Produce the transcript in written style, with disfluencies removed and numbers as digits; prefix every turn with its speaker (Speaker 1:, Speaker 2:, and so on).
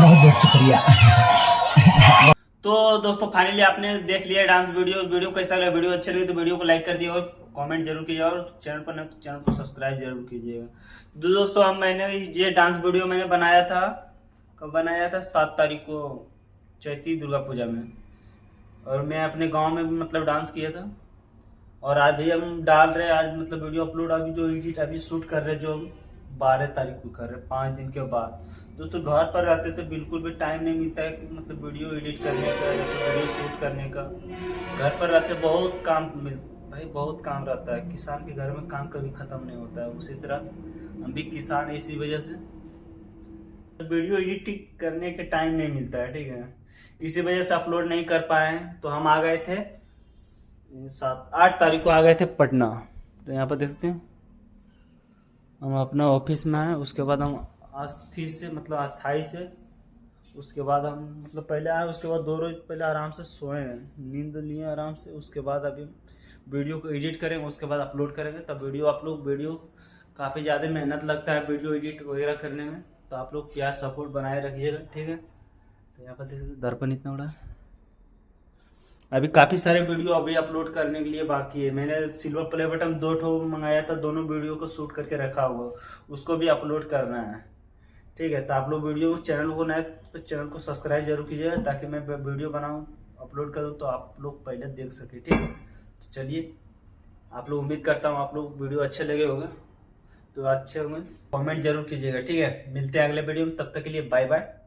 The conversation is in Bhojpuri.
Speaker 1: बहुत शुक्रिया।
Speaker 2: तो दोस्तों फाइनली आपने देख लिया डांस वीडियो कैसा लगा। वीडियो अच्छा लगे तो वीडियो को लाइक कर दिए और कमेंट जरूर कीजिए और चैनल पर नहीं तो चैनल को सब्सक्राइब जरूर कीजिएगा। तो दोस्तों अब मैंने ये डांस वीडियो मैंने बनाया था, कब बनाया था? 7 तारीख को चैती दुर्गा पूजा में, और मैं अपने गांव में मतलब डांस किया था। और आज भी हम डाल रहे हैं, आज मतलब वीडियो अपलोड अभी जो एडिट अभी शूट कर रहे जो 12 तारीख को कर रहे, 5 दिन के बाद। दोस्तों घर पर रहते तो बिल्कुल भी टाइम नहीं मिलता है कि मतलब वीडियो एडिट करने का या वीडियो शूट करने का। घर पर रहते बहुत काम भाई बहुत काम रहता है। किसान के घर में काम कभी खत्म नहीं होता है। उसी तरह हम भी किसान है, इसी वजह से वीडियो एडिट करने के टाइम नहीं मिलता है, ठीक है। इसी वजह से अपलोड नहीं कर पाए हैं। तो हम आ गए थे 8 तारीख को आ गए थे पटना। तो यहाँ पर देख सकते हैं हम अपना ऑफिस में हैं। उसके बाद हम अस्थाई से उसके बाद हम मतलब पहले आए, उसके बाद 2 रोज पहले आराम से सोए हैं, नींद लिए आराम से। उसके बाद अभी वीडियो को एडिट करेंगे, उसके बाद अपलोड करेंगे। तब वीडियो काफ़ी ज़्यादा मेहनत लगता है वीडियो एडिट वगैरह करने में। तो आप लोग प्यार सपोर्ट बनाए रखिएगा, ठीक है। तो यहाँ पर देख सकते दर्पण इतना बड़ा। अभी काफ़ी सारे वीडियो अभी अपलोड करने के लिए बाकी है। मैंने सिल्वर प्ले बटन 2 ठो मंगाया था, दोनों वीडियो को शूट करके रखा हुआ, उसको भी अपलोड करना है, ठीक है। तो आप लोग वीडियो चैनल को नए तो चैनल को सब्सक्राइब जरूर कीजिएगा, ताकि मैं वीडियो बनाऊं अपलोड करूं तो आप लोग पहले देख सके, ठीक है। तो चलिए, आप लोग उम्मीद करता हूं आप लोग वीडियो अच्छे लगे होंगे। तो अच्छे होंगे कमेंट जरूर कीजिएगा, ठीक है। मिलते हैं अगले वीडियो में, तब तक के लिए बाय बाय।